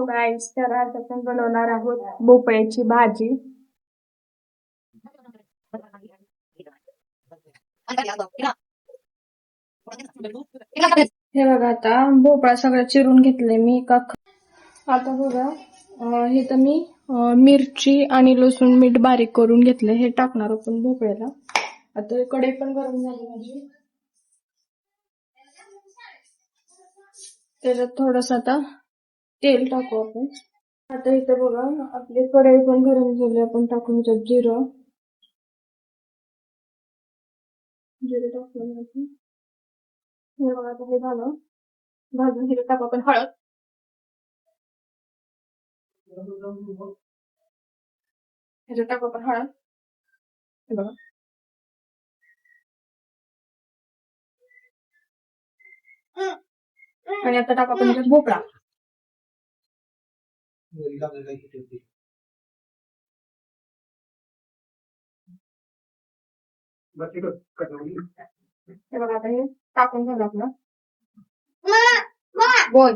गाईस, तर आज आपण बनवणार आहोत भोपळ्याची भाजी. हे बघा, आता भोपळा सगळं चिरून घेतले मी आता बघा, हे तर मी मिरची आणि लसूण मीठ बारीक करून घेतले. हे टाकणार आपण भोपळ्याला. आता कढई पण गरम झाली माझी. त्याच्यात थोडस आता तेल टाकू आपण. आता इथं बघा, आपली कढई पण गरम झाली. आपण टाकून त्यात जिरं टाकून हे बघा, आता हे झालं भाजून. हे टाकू आपण हळद. ह्याच्यात टाकू आपण हळद. हे बघा, आणि आता टाकू आपण त्याच्यात भोपळा. हे बघा, आता हे टाकून झालं आपलं. बोल.